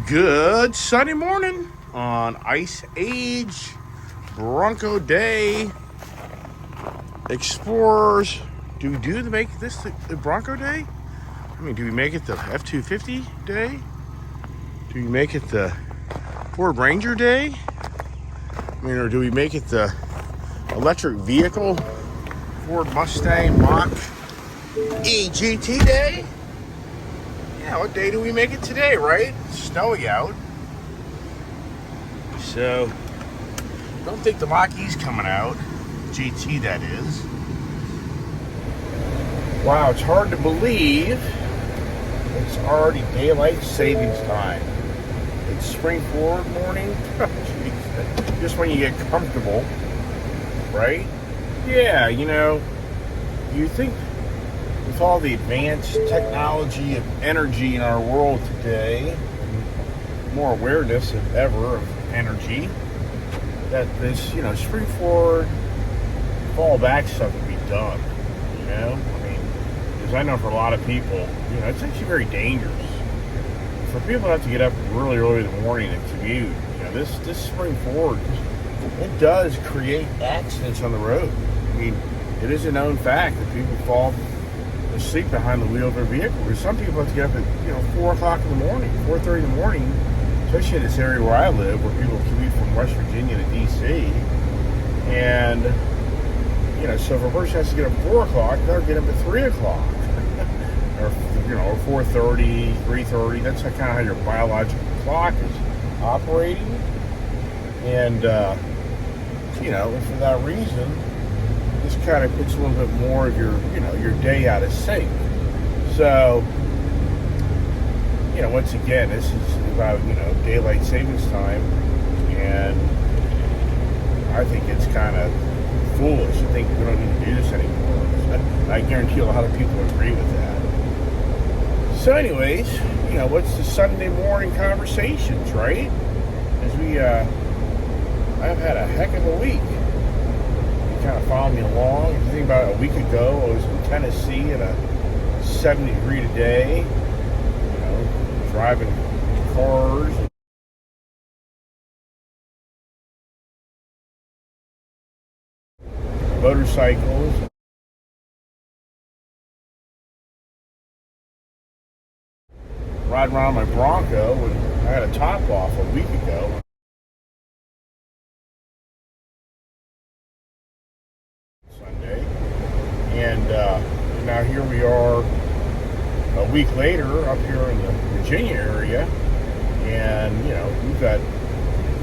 Good Sunday morning on Ice Age Bronco Day. Explorers, do we make this the Bronco Day? I mean, do we make it the F-250 Day? Do we make it the Ford Ranger Day? I mean, or do we make it the electric vehicle Ford Mustang Mach E GT Day? Yeah, what day do we make it today, right? It's snowy out. So, don't think the Mach-E's coming out. GT, that is. Wow, it's hard to believe it's already daylight savings time. It's spring forward morning. Jeez. Just when you get comfortable, right? Yeah, you think with all the advanced technology and energy in our world today, more awareness than ever of energy, that this, spring forward, fall back stuff would be done, I mean, because I know for a lot of people, it's actually very dangerous. For people to have to get up really early in the morning and commute, this spring forward, it does create accidents on the road. I mean, it is a known fact that people fall asleep behind the wheel of their vehicle. Because some people have to get up at 4 o'clock in the morning, 4:30 in the morning, especially in this area where I live, where people commute from West Virginia to DC. And so if a person has to get up at 4 o'clock, they'll get up at 3 o'clock, or 4:30, 3:30. That's kind of how your biological clock is operating. And for that reason, this kind of puts a little bit more of your day out of sync. So, once again, this is about, daylight savings time, and I think it's kind of foolish. I think we don't need to do this anymore. I guarantee a lot of people agree with that. So anyways, what's the Sunday morning conversations, right? As I've had a heck of a week. Kind of follow me along. If you think about it, a week ago, I was in Tennessee at a 70-degree day, driving cars, motorcycles, riding around my Bronco, and I had a top off a week ago. And now here we are a week later up here in the Virginia area, and we've got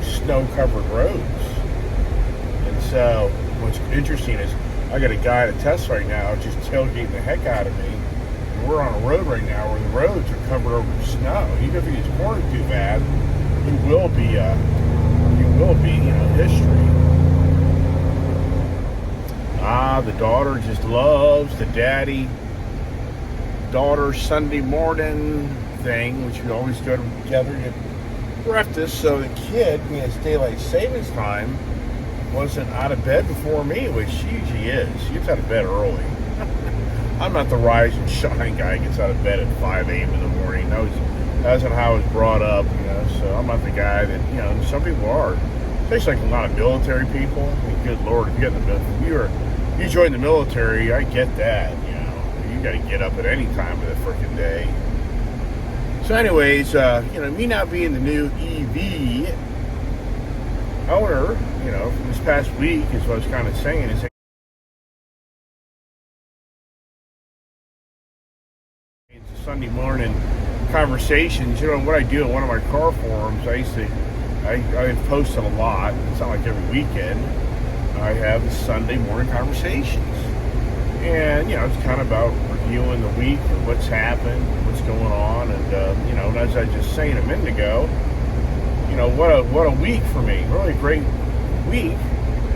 snow-covered roads. And so what's interesting is I got a guy at a test right now just tailgating the heck out of me. And we're on a road right now where the roads are covered over with snow. Even if he gets cornered too bad, he will be history. The daughter just loves the daddy-daughter Sunday morning thing, which we always go together to get breakfast. So the kid, being it's daylight savings time, wasn't out of bed before me, which she usually is. She gets out of bed early. I'm not the rise and shine guy who gets out of bed at 5 a.m. in the morning. That's not how I was brought up, so I'm not the guy that, some people are. Especially like a lot of military people. I mean, good Lord, if you join the military, I get that, you got to get up at any time of the freaking day. So anyways, me not being the new EV owner, from this past week is what I was kind of saying, is it's a Sunday morning conversations. What I do in one of my car forums, I've posted a lot. It's not like every weekend. I have the Sunday morning conversations. And, it's kind of about reviewing the week and what's happened, what's going on. And, and as I was just saying a minute ago, what a week for me. Really a great week,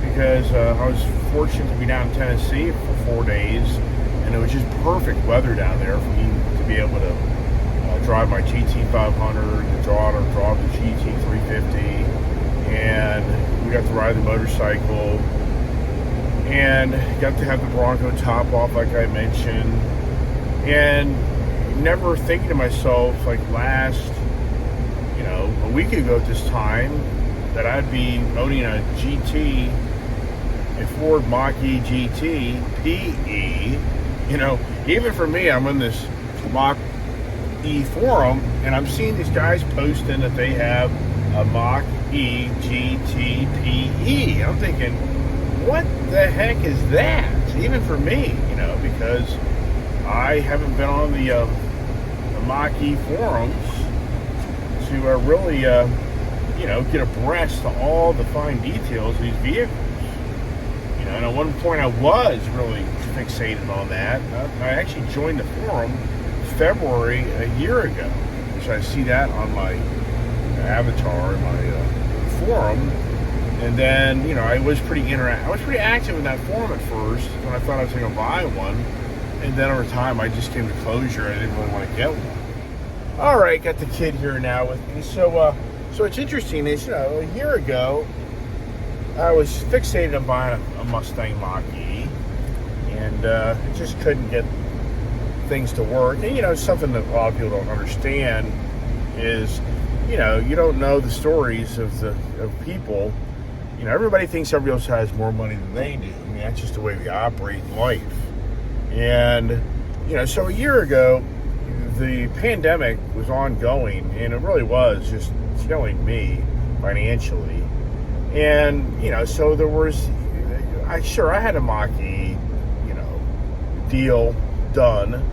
because I was fortunate to be down in Tennessee for 4 days. And it was just perfect weather down there for me to be able to drive my GT500, drive the GT350, and we got to ride the motorcycle, and got to have the Bronco top off, like I mentioned, and never thinking to myself, like last, a week ago at this time that I'd be owning a GT, a Ford Mach-E GT PE. Even for me, I'm in this Mach-E forum, and I'm seeing these guys posting that they have a Mach-E GT PE. I'm thinking, what the heck is that? Even for me, because I haven't been on the Mach-E forums to really, get abreast to all the fine details of these vehicles. And at one point I was really fixated on that. I actually joined the forum February a year ago, which I see that on my avatar, my forum. And then, I was pretty active in that forum at first when I thought I was going to buy one. And then over time, I just came to closure. I didn't really want to get one. All right, got the kid here now with me. So what's interesting is, a year ago, I was fixated on buying a Mustang Mach-E, and just couldn't get things to work. And, something that a lot of people don't understand is, you don't know the stories of people. Everybody thinks everybody else has more money than they do. That's just the way we operate in life. And, so a year ago, the pandemic was ongoing, and it really was just killing me financially. And, so there was, I had a Mach-E, deal done.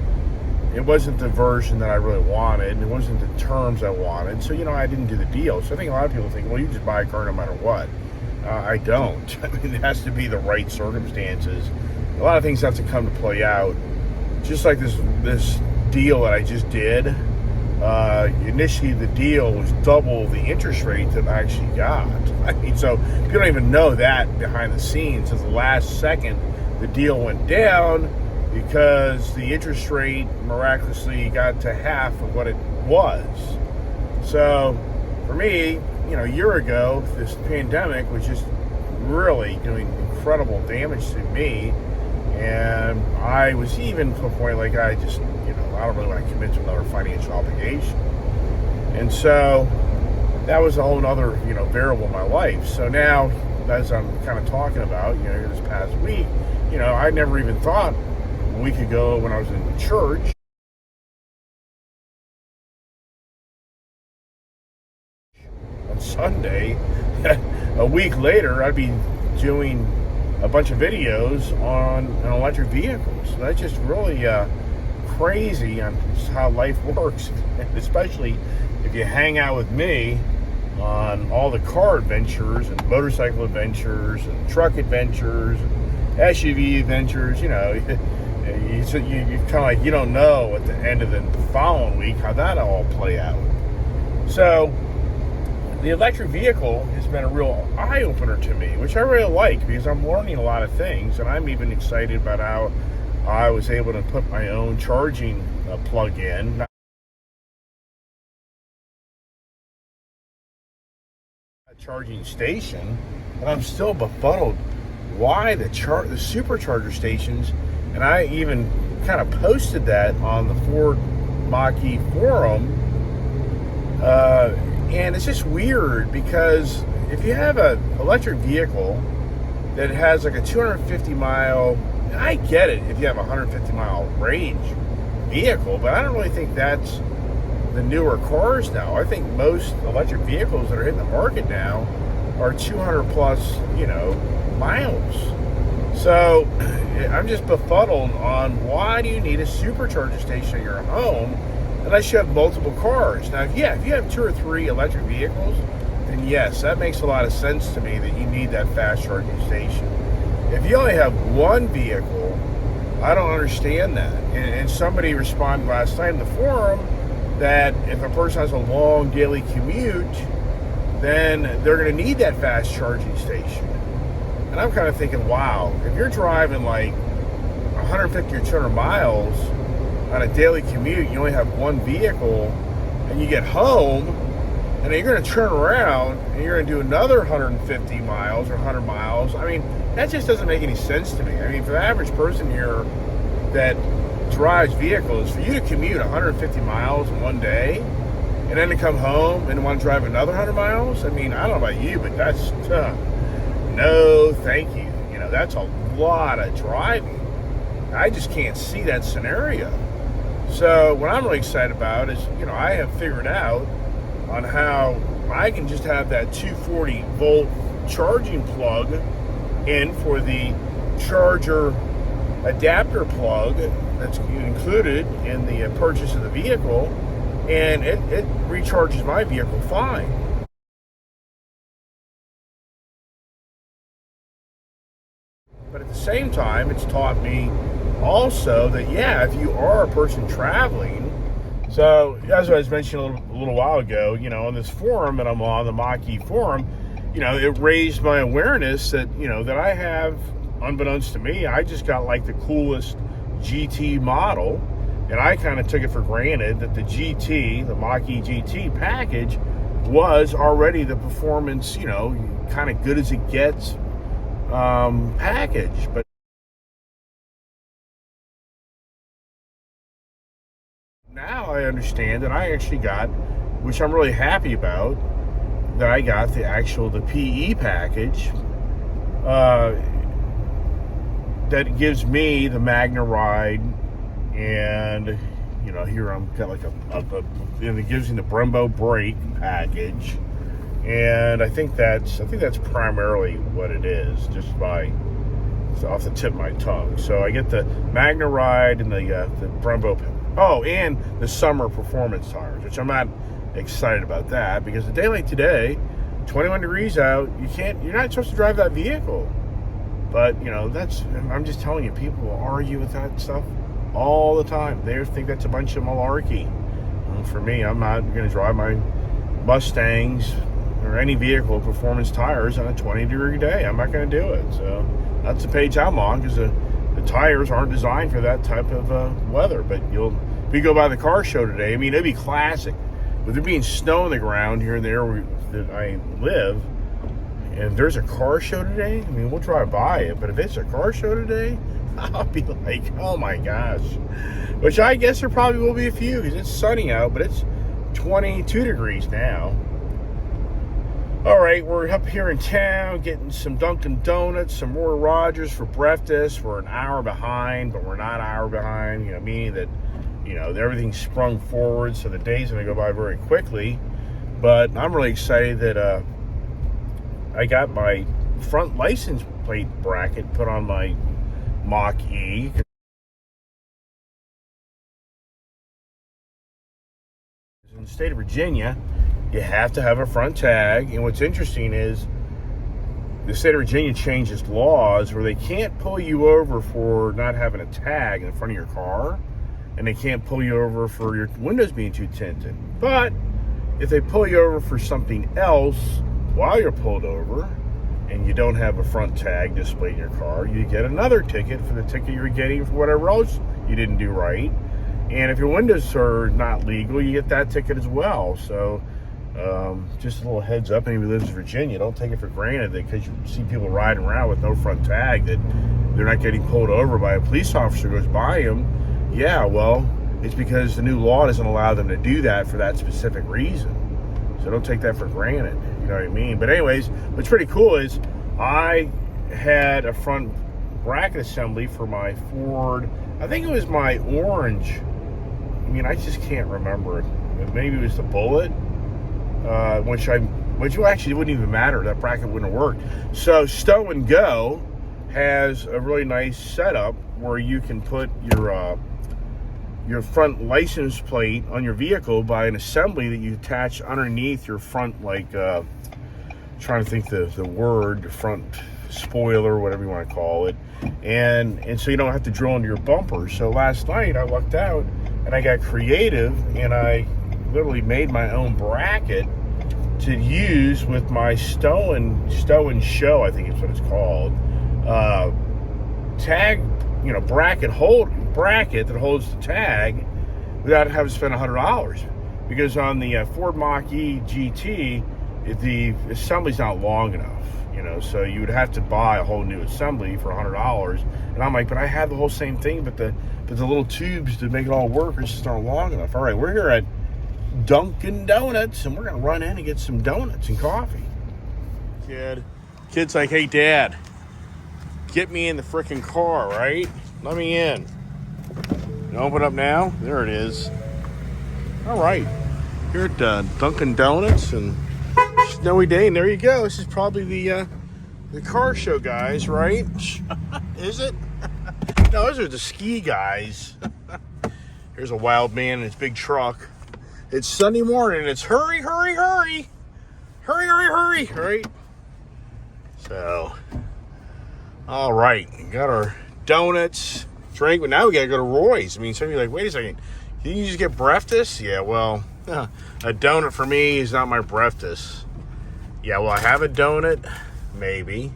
It wasn't the version that I really wanted. It wasn't the terms I wanted. So, I didn't do the deal. So I think a lot of people think, well, you just buy a car no matter what. I don't. It has to be the right circumstances. A lot of things have to come to play out. Just like this deal that I just did. Initially, the deal was double the interest rate that I actually got. So you don't even know that behind the scenes. At the last second, the deal went down because the interest rate miraculously got to half of what it was. So for me, a year ago, this pandemic was just really doing incredible damage to me. And I was even to a point like I just, I don't really want to commit to another financial obligation. And so that was a whole other, variable in my life. So now, as I'm kind of talking about, this past week, I never even thought a week ago when I was in church, on Sunday, a week later, I'd be doing a bunch of videos on an electric vehicle. So that's just really crazy on how life works, especially if you hang out with me on all the car adventures and motorcycle adventures and truck adventures and SUV adventures. You kind of like, you don't know at the end of the following week how that all play out. So the electric vehicle has been a real eye-opener to me, which I really like because I'm learning a lot of things, and I'm even excited about how I was able to put my own charging plug in. Charging station, and I'm still befuddled why the supercharger stations, and I even kind of posted that on the Ford Mach-E forum, and it's just weird because if you have an electric vehicle that has like a 250 mile, I get it if you have a 150 mile range vehicle, but I don't really think that's the newer cars now. I think most electric vehicles that are hitting the market now are 200 plus, miles. So I'm just befuddled on why do you need a supercharger station at your home unless you have multiple cars. Now, if you have 2 or 3 electric vehicles, then yes, that makes a lot of sense to me that you need that fast charging station. If you only have one vehicle, I don't understand that. And somebody responded last night in the forum that if a person has a long daily commute, then they're going to need that fast charging station. And I'm kind of thinking, wow, if you're driving like 150 or 200 miles on a daily commute, you only have one vehicle, and you get home, and then you're going to turn around, and you're going to do another 150 miles or 100 miles. I mean, that just doesn't make any sense to me. I mean, for the average person here that drives vehicles, for you to commute 150 miles in one day and then to come home and want to drive another 100 miles. I mean, I don't know about you, but that's no, thank you. You know, that's a lot of driving. I just can't see that scenario. So what I'm really excited about is, you know, I have figured out on how I can just have that 240 volt charging plug in for the charger adapter plug that's included in the purchase of the vehicle, and it recharges my vehicle fine. But at the same time, it's taught me also that, yeah, if you are a person traveling, so as I was mentioning a little while ago, you know, on this forum that I'm on, the Mach-E forum, you know, it raised my awareness that, you know, that I have, unbeknownst to me, I just got like the coolest GT model, and I kind of took it for granted that the GT, the Mach-E GT package, was already the performance, you know, kind of good as it gets package. But now I understand that I actually got, which I'm really happy about, that I got the PE package that gives me the MagneRide, and you know, here I'm got like and it gives me the Brembo brake package, and I think that's primarily what it is, just off the tip of my tongue. So I get the MagneRide and the Brembo. Oh, and the summer performance tires, which I'm not excited about that, because a day like today, 21 degrees out, you're not supposed to drive that vehicle. But, you know, I'm just telling you, people argue with that stuff all the time. They think that's a bunch of malarkey. And for me, I'm not going to drive my Mustangs or any vehicle with performance tires on a 20-degree day. I'm not going to do it. So that's the page I'm on, because the tires aren't designed for that type of weather. But if you go by the car show today, I mean, it'd be classic. With there being snow on the ground here and there that I live, and there's a car show today, I mean, we'll drive by it, but if it's a car show today, I'll be like, oh my gosh. Which I guess there probably will be a few, because it's sunny out, but it's 22 degrees now. All right, we're up here in town getting some Dunkin' Donuts, some Roy Rogers for breakfast. We're an hour behind, but we're not an hour behind, you know, meaning that, you know, everything's sprung forward, so the day's going to go by very quickly. But I'm really excited that I got my front license plate bracket put on my Mach-E. In the state of Virginia, you have to have a front tag. And what's interesting is the state of Virginia changed its laws where they can't pull you over for not having a tag in front of your car, and they can't pull you over for your windows being too tinted. But if they pull you over for something else while you're pulled over and you don't have a front tag displayed in your car, you get another ticket for the ticket you're getting for whatever else you didn't do right. And if your windows are not legal, you get that ticket as well. So just a little heads up, anybody who lives in Virginia, don't take it for granted that because you see people riding around with no front tag that they're not getting pulled over by a police officer who goes by them. Yeah, well, it's because the new law doesn't allow them to do that for that specific reason. So don't take that for granted. You know what I mean? But anyways, what's pretty cool is I had a front bracket assembly for my Ford. I think it was my orange. I mean, I just can't remember it. Maybe it was the Bullet, which actually wouldn't even matter. That bracket wouldn't have worked. So Stow and Go has a really nice setup where you can put your front license plate on your vehicle by an assembly that you attach underneath your front, like trying to think the word, front spoiler, whatever you want to call it, and so you don't have to drill into your bumper. So last night I lucked out and I got creative, and I literally made my own bracket to use with my Stow and Show, I think is what it's called, tag, you know, bracket that holds the tag without having to spend $100. Because on the Ford Mach-E GT, the assembly's not long enough, you know, so you would have to buy a whole new assembly for $100. And I'm like, but I have the whole same thing, but the little tubes to make it all work are just not long enough. All right, we're here at Dunkin' Donuts, and we're going to run in and get some donuts and coffee. Kid's like, hey, Dad, get me in the freaking car, right? Let me in. You open up now? There it is. All right. Here at Dunkin' Donuts and snowy day, and there you go. This is probably the car show guys, right? Is it? No, those are the ski guys. Here's a wild man in his big truck. It's Sunday morning. It's hurry, hurry, hurry. Hurry, hurry, hurry, right? So, all right. We got our donuts, drink, but now we got to go to Roy's. I mean, some of you are like, wait a second. Can you just get breakfast? Yeah, well, a donut for me is not my breakfast. Yeah, well, I have a donut, maybe.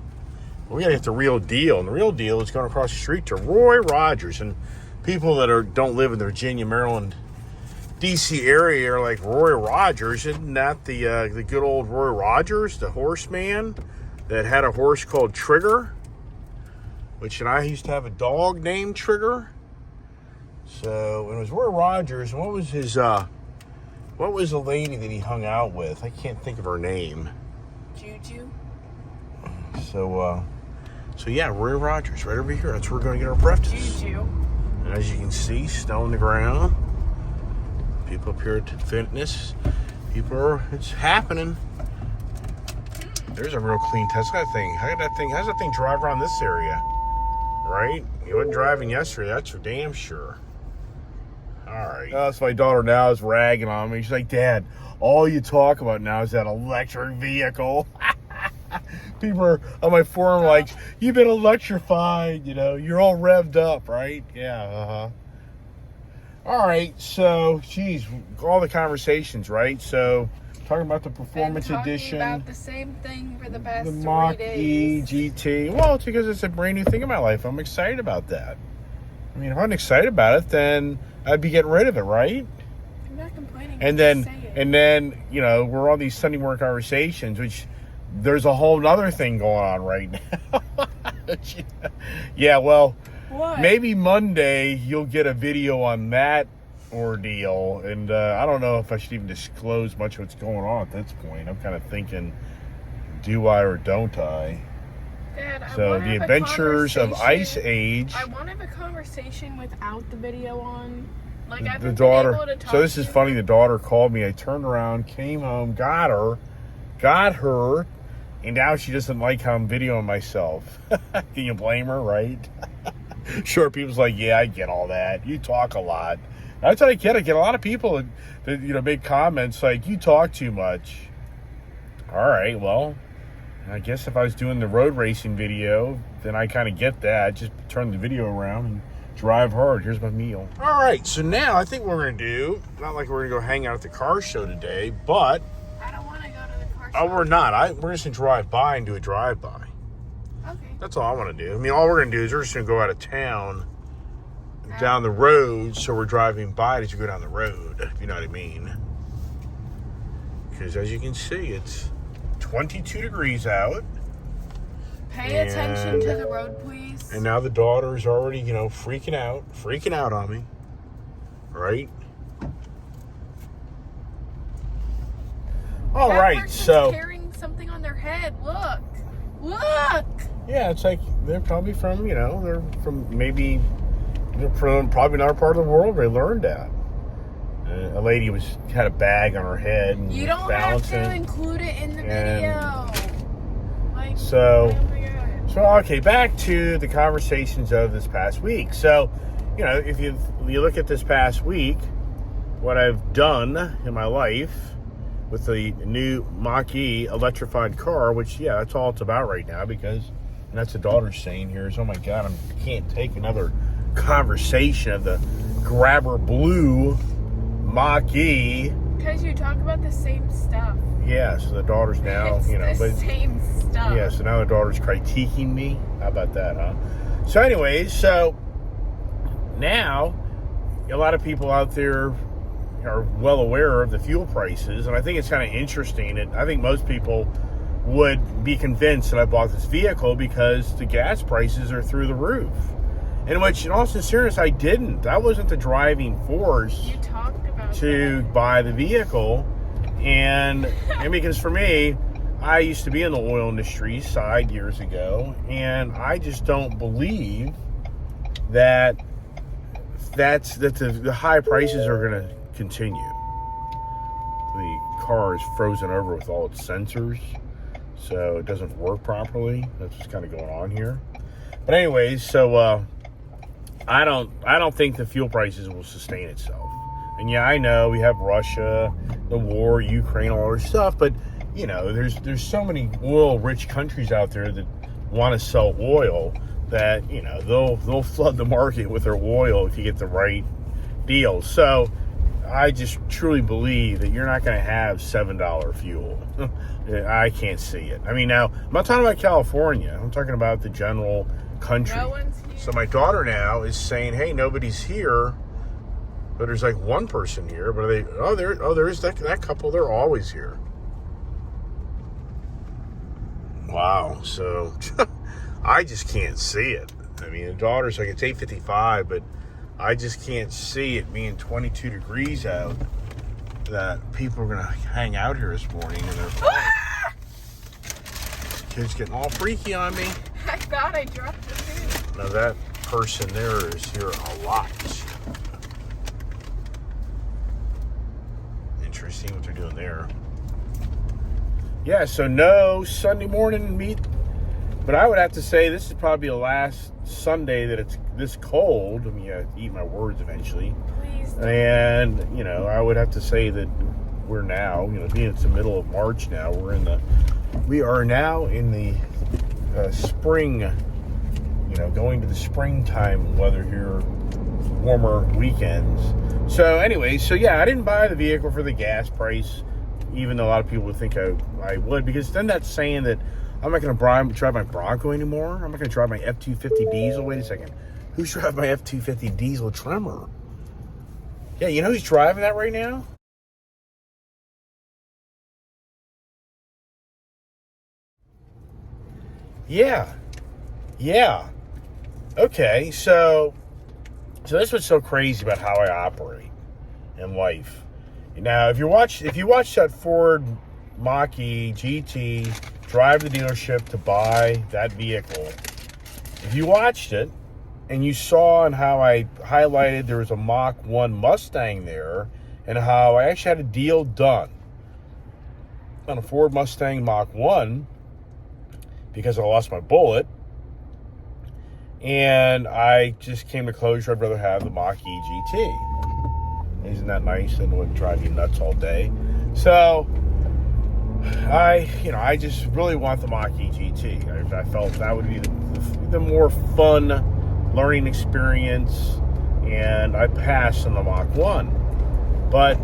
We got to get the real deal. And the real deal is going across the street to Roy Rogers. And people that don't live in the Virginia, Maryland, D.C. area are like, Roy Rogers, isn't that the good old Roy Rogers, the horseman that had a horse called Trigger? Which, and I used to have a dog named Trigger. So, it was Roy Rogers. And what was the lady that he hung out with? I can't think of her name. Juju. So yeah, Roy Rogers, right over here. That's where we're going to get our breakfast. Juju. And as you can see, snow on the ground. People up here at Fitness. It's happening. There's a real clean Tesla thing. How's that thing drive around this area? Right? You wasn't driving yesterday, that's for damn sure. All right. So my daughter now is ragging on me. She's like, Dad, all you talk about now is that electric vehicle. People are on my forum like, you've been electrified, you're all revved up, right? Yeah, All right, so, geez, all the conversations, right? So, talking about the Performance Edition. About the same thing for the past 3 days. The Mach-E GT. Well, it's because it's a brand new thing in my life. I'm excited about that. I mean, if I'm excited about it, then I'd be getting rid of it, right? I'm not complaining. And then, we're on these Sunday morning conversations, which there's a whole other thing going on right now. Yeah, well, what? Maybe Monday you'll get a video on that ordeal, and I don't know if I should even disclose much of what's going on at this point. I'm kind of thinking, do I or don't I? Dad, so the Adventures of Ice Age. I want to have a conversation without the video on. Like, I've the daughter. Been able to talk so this is funny. The daughter called me. I turned around, came home, got her, and now she doesn't like how I'm videoing myself. Can you blame her, right? Sure, people's like, yeah, I get all that. You talk a lot. That's what I get. I get a lot of people that make comments like, you talk too much. All right, well, I guess if I was doing the road racing video, then I kind of get that. Just turn the video around and drive hard. Here's my meal. All right, so now I think what we're going to do, not like we're going to go hang out at the car show today, but... I don't want to go to the car show. Oh, we're not. We're just going to drive by and do a drive-by. Okay. That's all I want to do. I mean, all we're going to do is we're just going to go out of town, down the road, so we're driving by as you go down the road, if you know what I mean. Because as you can see, it's 22 degrees out. Pay attention to the road, please. And now the daughter's already, freaking out on me. Right? All right, so carrying something on their head. Look. Yeah, it's like they're probably from, they're from probably another part of the world where they learned that. A lady had a bag on her head and you don't have to include it in the video. So okay, back to the conversations of this past week. So, if you look at this past week, what I've done in my life with the new Mach-E electrified car, which, yeah, that's all it's about right now, because, and that's the daughter's saying here, is, oh my God, I can't take another conversation of the Grabber Blue Mach-E. Because you talk about the same stuff. Yeah, so the daughter's now, it's the same stuff. Yeah, so now the daughter's critiquing me. How about that, huh? So anyways, now a lot of people out there are well aware of the fuel prices, and I think it's kind of interesting. And I think most people would be convinced that I bought this vehicle because the gas prices are through the roof. In which, in all sincerity, I didn't. That wasn't the driving force. You talked about to buy the vehicle. And because for me, I used to be in the oil industry side years ago, and I just don't believe that the high prices are going to continue. The car is frozen over with all its sensors, so it doesn't work properly. That's what's kind of going on here. But anyways, so I don't think the fuel prices will sustain itself. And yeah, I know we have Russia, the war, Ukraine, all this stuff, but you know, there's so many oil-rich countries out there that want to sell oil that, you know, they'll flood the market with their oil if you get the right deal. So I just truly believe that you're not going to have $7 fuel. I can't see it. I mean, now, I'm not talking about California. I'm talking about the general country. No one's here. So my daughter now is saying, hey, nobody's here. But there's like one person here. But there's that couple. They're always here. Wow. So I just can't see it. I mean, the daughter's like, it's 8:55, but I just can't see it being 22 degrees out that people are going to hang out here this morning. And kids getting all freaky on me. I thought I dropped the food. Now that person there is here a lot. Interesting what they're doing there. Yeah, so no Sunday morning meet. But I would have to say this is probably the last Sunday that it's this cold. I mean, I eat my words eventually. Please don't. And, you know, I would have to say that we're now, you know, being it's the middle of March now, we are now in the spring, you know, going to the springtime weather here, warmer weekends. So anyway, so yeah, I didn't buy the vehicle for the gas price, even though a lot of people would think I would, because then that's saying that I'm not going to drive my Bronco anymore. I'm not going to drive my F-250 diesel. Wait a second. Who's driving my F-250 diesel Tremor? Yeah, you know who's driving that right now? Yeah. Okay, so that's what's so crazy about how I operate in life. Now, if you watch that Ford Mach-E GT drive the dealership to buy that vehicle, if you watched it and you saw and how I highlighted there was a Mach 1 Mustang there and how I actually had a deal done on a Ford Mustang Mach 1 because I lost my bullet, and I just came to closure I'd rather have the Mach-E GT. Isn't that nice? And it wouldn't drive you nuts all day. So I just really want the Mach-E GT. I felt that would be the more fun learning experience, and I passed on the Mach 1. But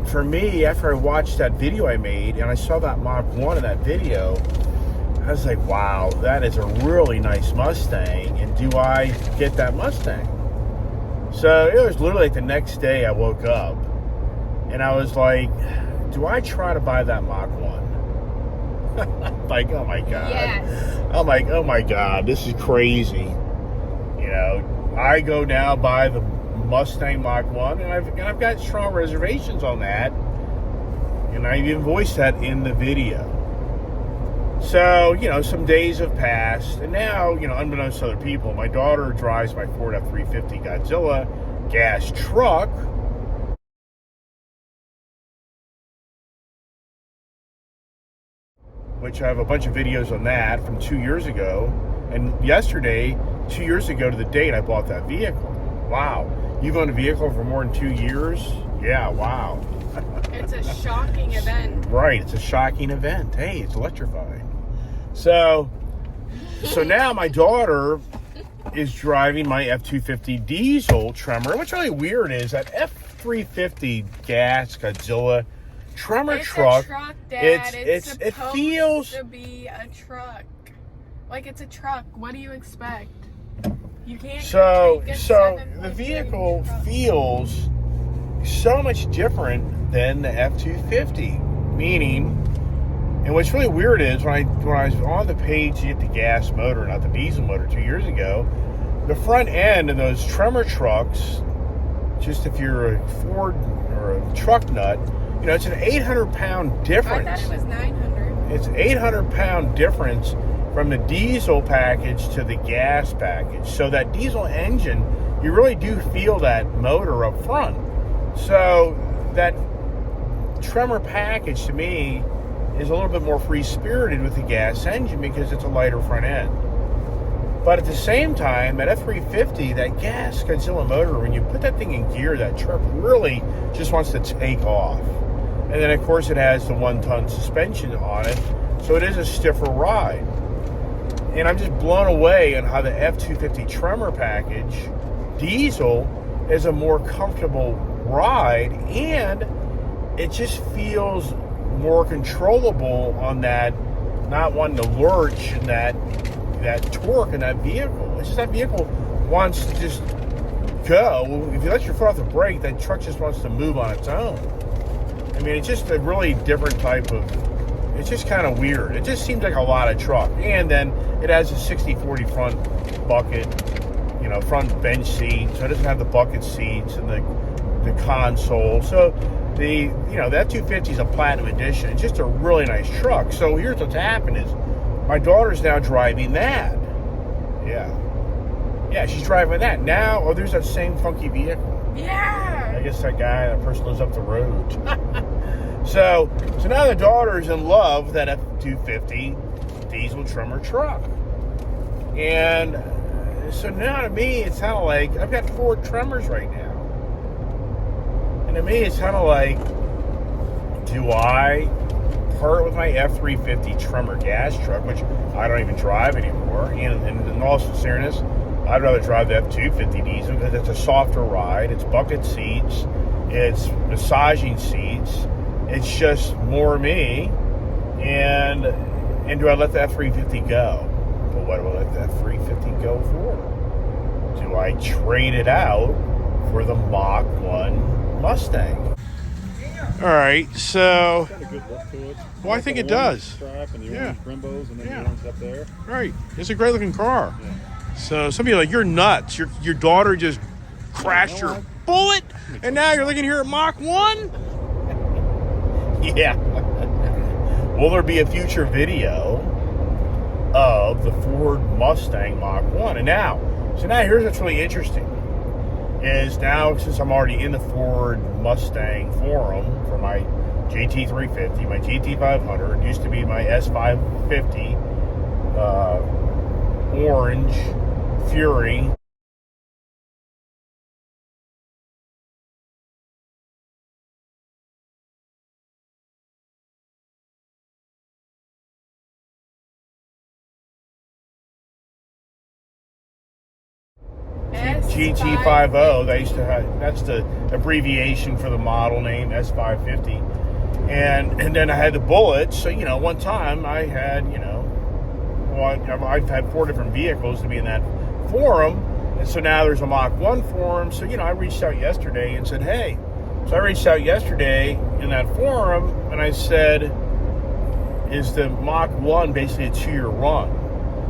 for me, after I watched that video I made and I saw that Mach 1 in that video, I was like, wow, that is a really nice Mustang, and do I get that Mustang? So it was literally like the next day I woke up and I was like, do I try to buy that Mach 1? Like, oh my God. Yes. I'm like, oh my God, this is crazy. You know, I go now buy the Mustang Mach 1, and I've got strong reservations on that. And I even voiced that in the video. So, you know, some days have passed, and now, you know, unbeknownst to other people, my daughter drives my Ford F-350 Godzilla gas truck, which I have a bunch of videos on that from 2 years ago. And yesterday, 2 years ago to the date, I bought that vehicle. Wow. You've owned a vehicle for more than 2 years? Yeah, wow. It's a shocking event. Right, it's a shocking event. Hey, it's electrifying. So now my daughter is driving my F-250 diesel Tremor. What's really weird is that F-350 gas Godzilla Tremor truck. It's a truck, Dad. It's it supposed feels to be a truck. Like, it's a truck. What do you expect? You can't. so take a the 7.3 vehicle truck. feels so much different than the F-250. Meaning, and what's really weird is when I was on the page to get the gas motor, not the diesel motor, 2 years ago, the front end of those Tremor trucks, just if you're a Ford or or a truck nut, it's an 800-pound difference. I thought it was 900. It's 800-pound difference from the diesel package to the gas package. So that diesel engine, you really do feel that motor up front. So that Tremor package to me is a little bit more free-spirited with the gas engine because it's a lighter front end. But at the same time, that F350, that gas Godzilla motor, when you put that thing in gear, that truck really just wants to take off. And then, of course, it has the 1-ton suspension on it, so it is a stiffer ride. And I'm just blown away on how the F250 Tremor package diesel is a more comfortable ride, and it just feels more controllable on that, not wanting to lurch and that torque in that vehicle. It's just that vehicle wants to just go. If you let your foot off the brake, that truck just wants to move on its own. I mean, it's just a really different type of, it's just kind of weird. It just seems like a lot of truck. And then it has a 60/40 front bucket, front bench seat, so it doesn't have the bucket seats and the console. So the F250 is a platinum edition. It's just a really nice truck. So here's what's happened is my daughter's now driving that. Yeah, she's driving that. Now, there's that same funky vehicle. Yeah. I guess that person lives up the road. So now the daughter's in love with that F250 diesel Tremor truck. And so now to me, it's kind of like, I've got 4 Tremors right now. And to me, it's kind of like, do I part with my F350 Tremor gas truck, which I don't even drive anymore, and in all sincereness, I'd rather drive the F250 diesel because it's a softer ride, it's bucket seats, it's massaging seats, it's just more me, and do I let the F350 go? But what do I let the F350 go for? Do I trade it out for the Mach 1 Mustang? All right, so. Got a good look to it. Well, I think it does. Stripe and the Yeah. orange Brimbos and then Yeah. the orange up there. Right, it's a great looking car. Yeah. So some of you are like, you're nuts. Your daughter just crashed your bullet, and now you're looking here at Mach 1? Yeah. Will there be a future video of the Ford Mustang Mach 1? And now here's what's really interesting. Is now, since I'm already in the Ford Mustang forum for my GT350, my GT500, used to be my S550 Orange Fury. GT50, they used to have, that's the abbreviation for the model name, S550. And then I had the Bullet, so, one time I had, I've had 4 different vehicles to be in that forum, and so now there's a Mach 1 forum, so, I reached out yesterday and said, hey, so I reached out yesterday in that forum, and I said, is the Mach 1 basically a 2-year run?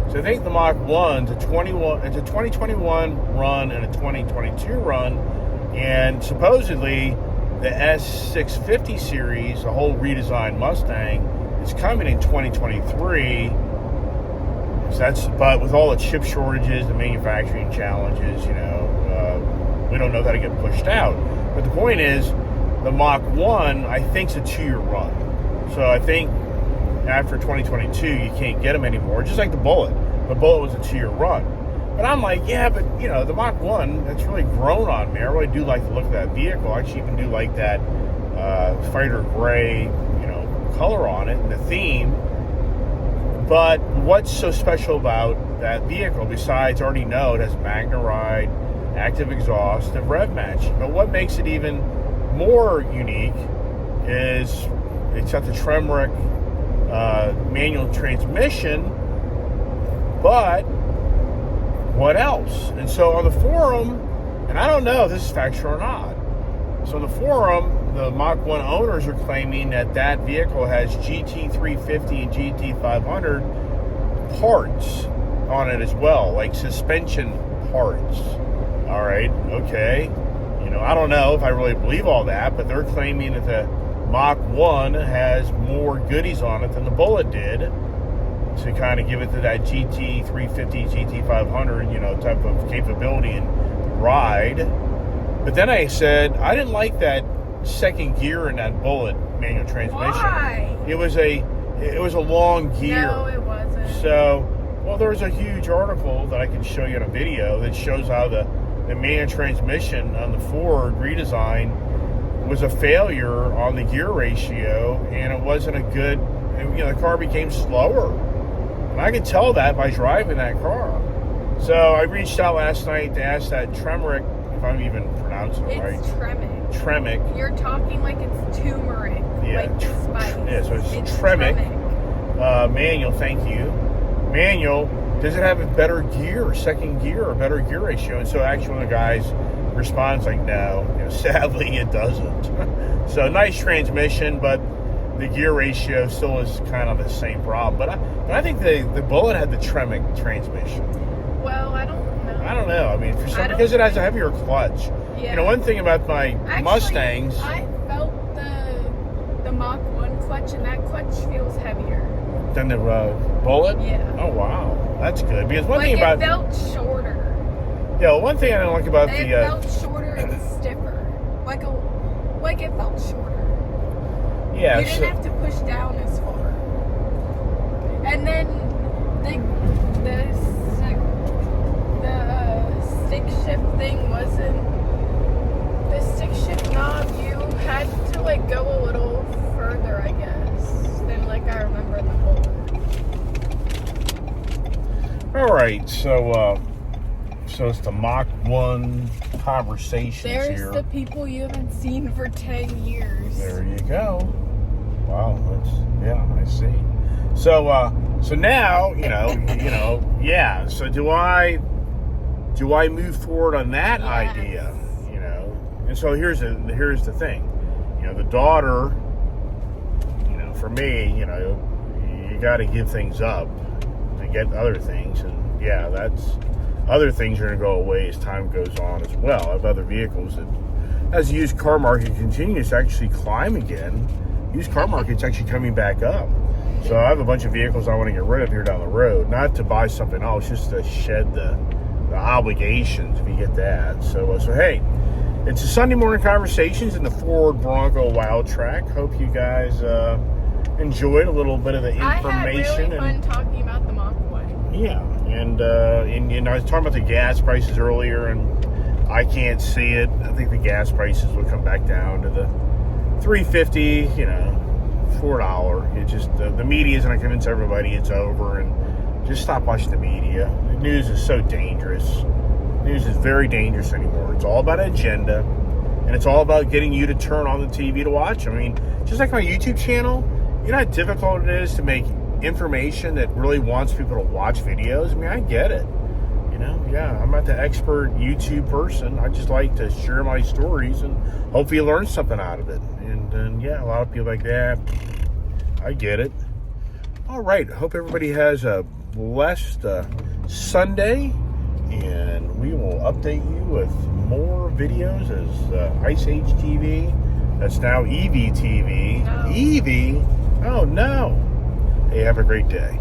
So I think the Mach 1's it's a 2021 run and a 2022 run, and supposedly the S650 series, a whole redesigned Mustang, is coming in 2023. So but with all the chip shortages, the manufacturing challenges, we don't know how to get pushed out. But the point is, the Mach 1, I think, is a 2-year run. So I think after 2022, you can't get them anymore, just like the Bullet. The Bullet was a 2-year run. But I'm like, yeah, but, the Mach 1, that's really grown on me. I really do like the look of that vehicle. I actually even do like that fighter gray, color on it and the theme. But what's so special about that vehicle, besides already know it has MagneRide, active exhaust, and rev match? But what makes it even more unique is it's got the Tremor manual transmission, but what else? And so on the forum, and I don't know if this is factual or not, so on the forum, the Mach 1 owners are claiming that vehicle has GT350 and GT500 parts on it as well, like suspension parts. All right, okay. I don't know if I really believe all that, but they're claiming that the Mach 1 has more goodies on it than the Bullet did to kind of give it to that GT 350, GT 500, type of capability and ride. But then I said, I didn't like that second gear in that Bullet manual transmission. Why? It was a long gear. No, it wasn't. So, well, there was a huge article that I can show you in a video that shows how the manual transmission on the Ford redesign was a failure on the gear ratio, and it wasn't a good, the car became slower. And I could tell that by driving that car. So I reached out last night to ask that Tremerick, if I'm even pronouncing it right. It's Tremec. Tremec. You're talking like it's turmeric. Yeah, like spice. Yeah, so it's Tremec. Manual, thank you. Manual, does it have a better gear, second gear, or better gear ratio? And so actually one of the guys responds like, no, sadly it doesn't. So nice transmission, but the gear ratio still is kind of the same problem. But I think the Bullet had the Tremec transmission. Well, I don't know. I don't know. I mean, because it has a heavier clutch. Yeah. One thing about my Actually, Mustangs. I felt the Mach 1 clutch, and that clutch feels heavier. Than the Bullet? Yeah. Oh, wow. That's good. Because one thing it about. felt shorter. Yeah, well, one thing I don't like about It felt shorter and stiffer. Like it felt shorter. Yeah. You didn't have to push down as far. And then the stick shift thing wasn't. The stick shift knob, you had to go a little further, I guess, than I remember in the Bullet. All right, so it's the Mach 1 conversations There's here. the people you haven't seen for 10 years. There you go. Wow, I see. So now, yeah. So do I move forward on that Yes. idea? And so here's the thing. The daughter, for me, you got to give things up to get other things, and yeah, that's other things are going to go away as time goes on as well. I have other vehicles that, as the used car market continues to actually climb again, used car market's actually coming back up. So I have a bunch of vehicles I want to get rid of here down the road, not to buy something else, just to shed the obligations if you get that. So hey, it's a Sunday morning conversations in the Ford Bronco Wild Track. Hope you guys enjoyed a little bit of the information. I had really fun talking about the Mach 1. Yeah, and I was talking about the gas prices earlier, and I can't see it. I think the gas prices will come back down to the $3.50, $4. It just the media is going to convince everybody it's over, and just stop watching the media. The news is so dangerous. News is very dangerous anymore. It's all about agenda, and it's all about getting you to turn on the TV to watch. I mean, just like my YouTube channel, you know how difficult it is to make information that really wants people to watch videos? I mean, I get it. Yeah, I'm not the expert YouTube person. I just like to share my stories and hope you learn something out of it. And yeah, a lot of people like that. I get it. All right. Hope everybody has a blessed Sunday, and we will update you with more videos as Ice Age TV. That's now EV TV. No. EV? Oh, no. Hey, have a great day.